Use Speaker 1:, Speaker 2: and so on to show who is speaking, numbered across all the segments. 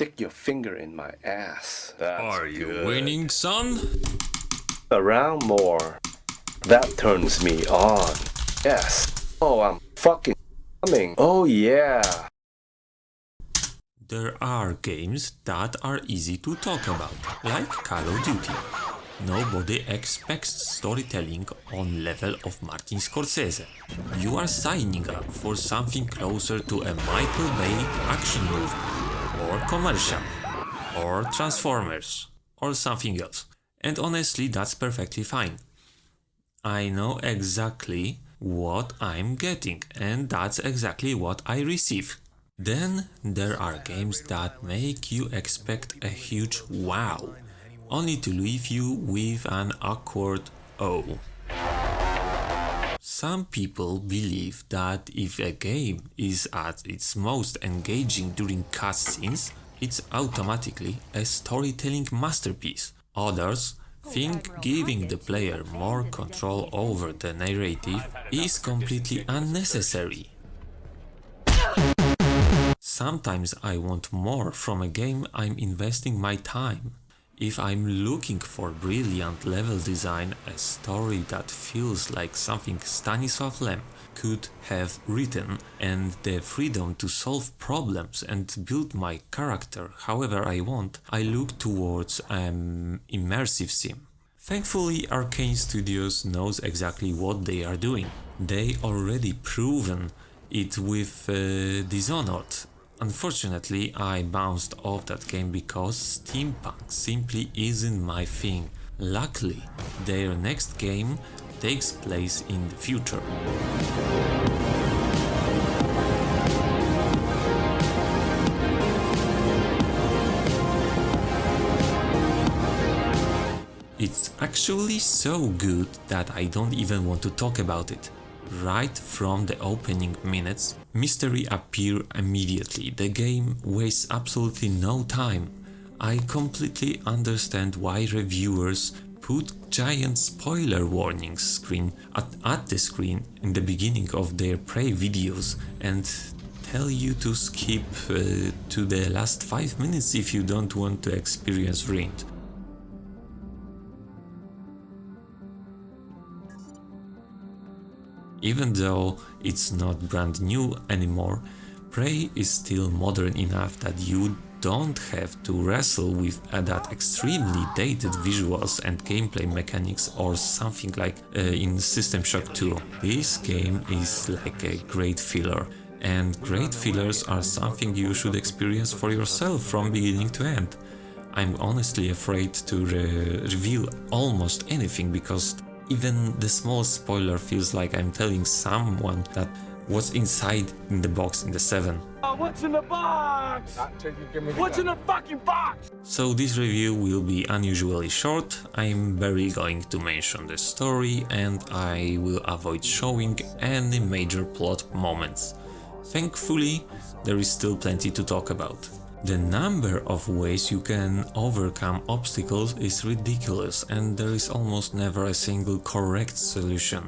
Speaker 1: stick your finger in my ass. That's
Speaker 2: Are you
Speaker 1: good.
Speaker 2: winning, son?
Speaker 1: Around more. That turns me on. Yes. Oh, I'm fucking coming. Oh yeah.
Speaker 2: There are games that are easy to talk about, like Call of Duty. Nobody expects storytelling on level of Martin Scorsese. You are signing up for something closer to a Michael Bay action movie, or commercial, or Transformers, or something else. And honestly, that's perfectly fine. I know exactly what I'm getting, and that's exactly what I receive. Then there are games that make you expect a huge wow, only to leave you with an awkward oh. Some people believe that if a game is at its most engaging during cutscenes, it's automatically a storytelling masterpiece. Others think giving the player more control over the narrative is completely unnecessary. Sometimes I want more from a game I'm investing my time. If I'm looking for brilliant level design, a story that feels like something Stanisław Lem could have written, and the freedom to solve problems and build my character however I want, I look towards an immersive sim. Thankfully, Arkane Studios knows exactly what they are doing. They already proven it with Dishonored. Unfortunately, I bounced off that game because steampunk simply isn't my thing. Luckily, their next game takes place in the future. It's actually so good that I don't even want to talk about it. Right from the opening minutes, mystery appears immediately. The game wastes absolutely no time. I completely understand why reviewers put giant spoiler warnings screen at the screen in the beginning of their Prey videos and tell you to skip to the last 5 minutes if you don't want to experience ruined. Even though it's not brand new anymore, Prey is still modern enough that you don't have to wrestle with that extremely dated visuals and gameplay mechanics or something like in System Shock 2. This game is like a great filler, and great fillers are something you should experience for yourself from beginning to end. I'm honestly afraid to reveal almost anything because even the smallest spoiler feels like I'm telling someone that what's inside in the box in the 7.
Speaker 3: What's in the box? What's in the fucking box?
Speaker 2: So this review will be unusually short. I'm barely going to mention the story and I will avoid showing any major plot moments. Thankfully, there is still plenty to talk about. The number of ways you can overcome obstacles is ridiculous and there is almost never a single correct solution.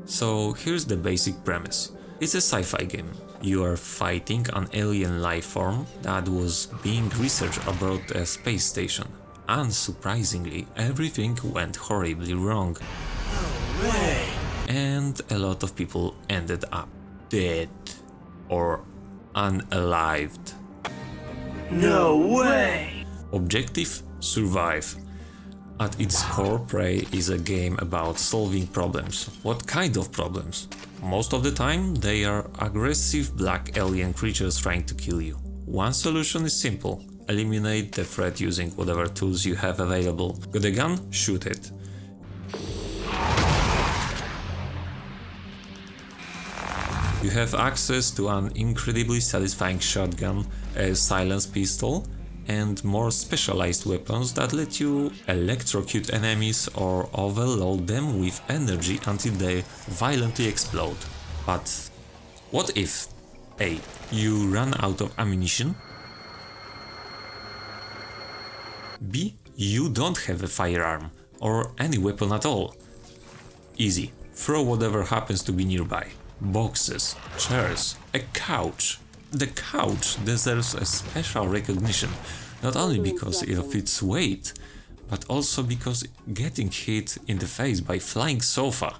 Speaker 2: So here's the basic premise. It's a sci-fi game. You are fighting an alien life form that was being researched aboard a space station. Unsurprisingly, everything went horribly wrong.
Speaker 3: No way.
Speaker 2: And a lot of people ended up dead or unalived.
Speaker 3: No way.
Speaker 2: Objective: survive. At its core, Prey is a game about solving problems. What kind of problems? Most of the time, they are aggressive black alien creatures trying to kill you. One solution is simple: eliminate the threat using whatever tools you have available. Got a gun? Shoot it. You have access to an incredibly satisfying shotgun, a silence pistol, and more specialized weapons that let you electrocute enemies or overload them with energy until they violently explode. But what if A. You run out of ammunition? B. You don't have a firearm or any weapon at all? Easy. Throw whatever happens to be nearby. Boxes, chairs, a couch. The couch deserves a special recognition, not only because of its weight, but also because getting hit in the face by flying sofa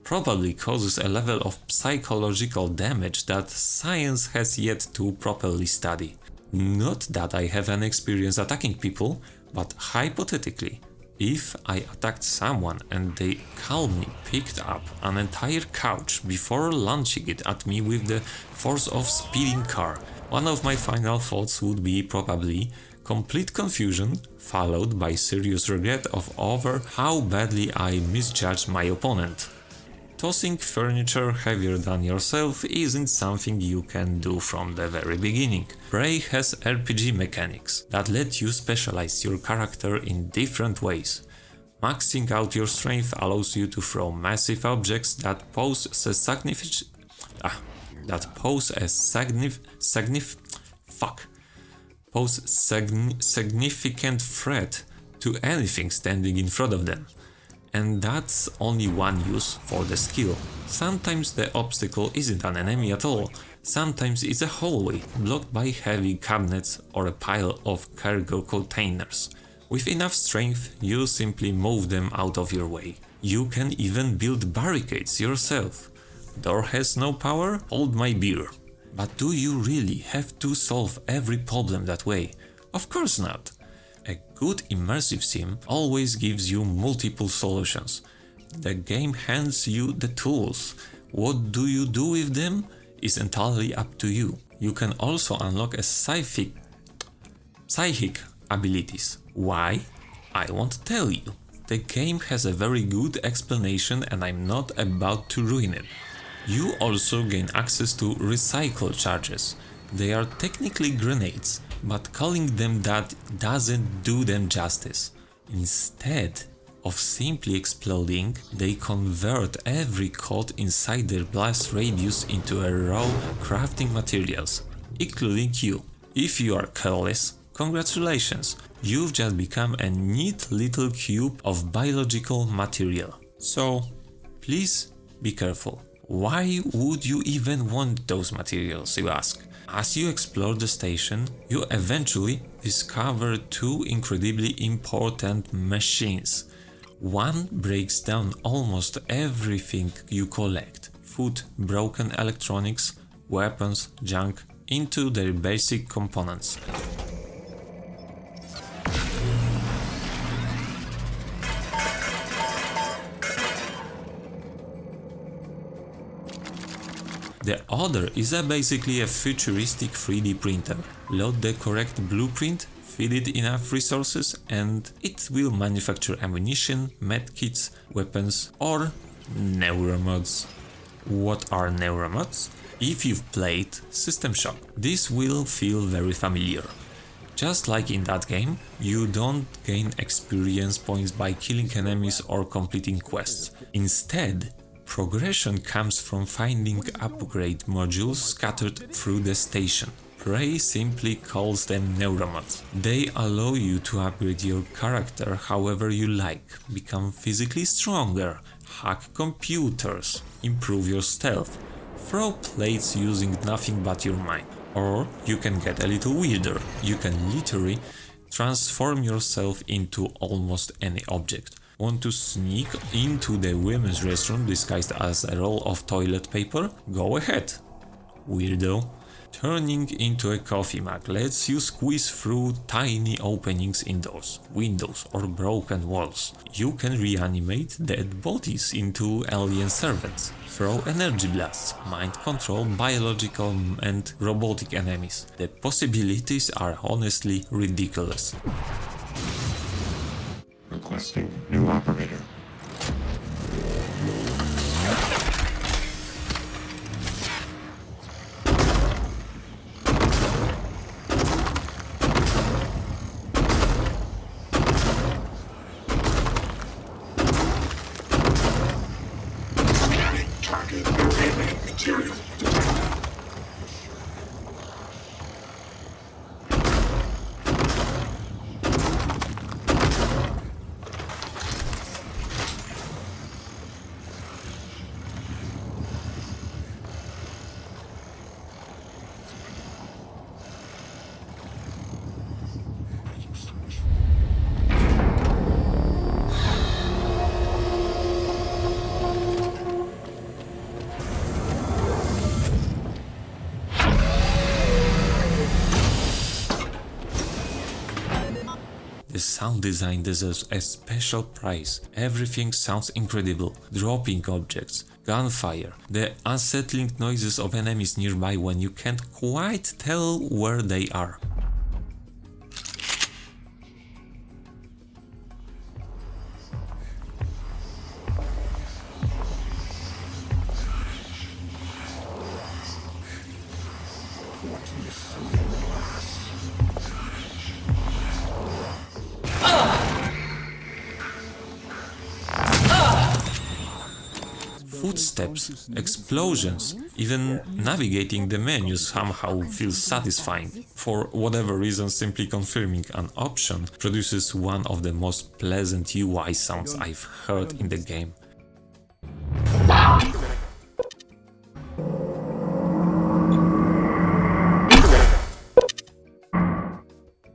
Speaker 2: probably causes a level of psychological damage that science has yet to properly study. Not that I have any experience attacking people, but hypothetically, if I attacked someone and they calmly picked up an entire couch before launching it at me with the force of speeding car, one of my final thoughts would be probably complete confusion, followed by serious regret over how badly I misjudged my opponent. Tossing furniture heavier than yourself isn't something you can do from the very beginning. Prey has RPG mechanics that let you specialize your character in different ways. Maxing out your strength allows you to throw massive objects that pose a significant threat to anything standing in front of them. And that's only one use for the skill. Sometimes the obstacle isn't an enemy at all. Sometimes it's a hallway blocked by heavy cabinets or a pile of cargo containers. With enough strength, you simply move them out of your way. You can even build barricades yourself. Door has no power? Hold my beer. But do you really have to solve every problem that way? Of course not. A good immersive sim always gives you multiple solutions. The game hands you the tools. What do you do with them is entirely up to you. You can also unlock a psychic abilities. Why? I won't tell you. The game has a very good explanation and I'm not about to ruin it. You also gain access to recycle charges. They are technically grenades, but calling them that doesn't do them justice. Instead of simply exploding, they convert every code inside their blast radius into a raw crafting materials, including you. If you are careless, congratulations, you've just become a neat little cube of biological material. So, please be careful. Why would you even want those materials, you ask? As you explore the station, you eventually discover two incredibly important machines. One breaks down almost everything you collect: food, broken electronics, weapons, junk, into their basic components. The other is basically a futuristic 3D printer. Load the correct blueprint, feed it enough resources, and it will manufacture ammunition, medkits, weapons, or neuromods. What are neuromods? If you've played System Shock, this will feel very familiar. Just like in that game, you don't gain experience points by killing enemies or completing quests. Instead, progression comes from finding upgrade modules scattered through the station. Prey simply calls them neuromods. They allow you to upgrade your character however you like, become physically stronger, hack computers, improve your stealth, throw plates using nothing but your mind. Or you can get a little weirder. You can literally transform yourself into almost any object. Want to sneak into the women's restroom disguised as a roll of toilet paper? Go ahead, weirdo. Turning into a coffee mug lets you squeeze through tiny openings in doors, windows, or broken walls. You can reanimate dead bodies into alien servants, throw energy blasts, mind control biological and robotic enemies. The possibilities are honestly ridiculous.
Speaker 4: Requesting new operator. Scanning target alien material detected.
Speaker 2: The sound design deserves a special prize. Everything sounds incredible. Dropping objects, gunfire, the unsettling noises of enemies nearby when you can't quite tell where they are. Footsteps, explosions, even navigating the menu somehow feels satisfying. For whatever reason, simply confirming an option produces one of the most pleasant UI sounds I've heard in the game.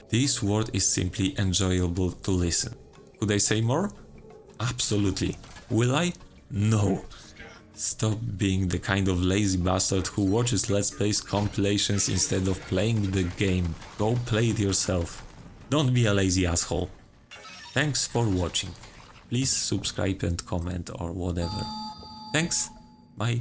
Speaker 2: This world is simply enjoyable to listen. Could I say more? Absolutely. Will I? No. Stop being the kind of lazy bastard who watches Let's Plays compilations instead of playing the game. Go play it yourself. Don't be a lazy asshole. Thanks for watching. Please subscribe and comment or whatever. Thanks. Bye.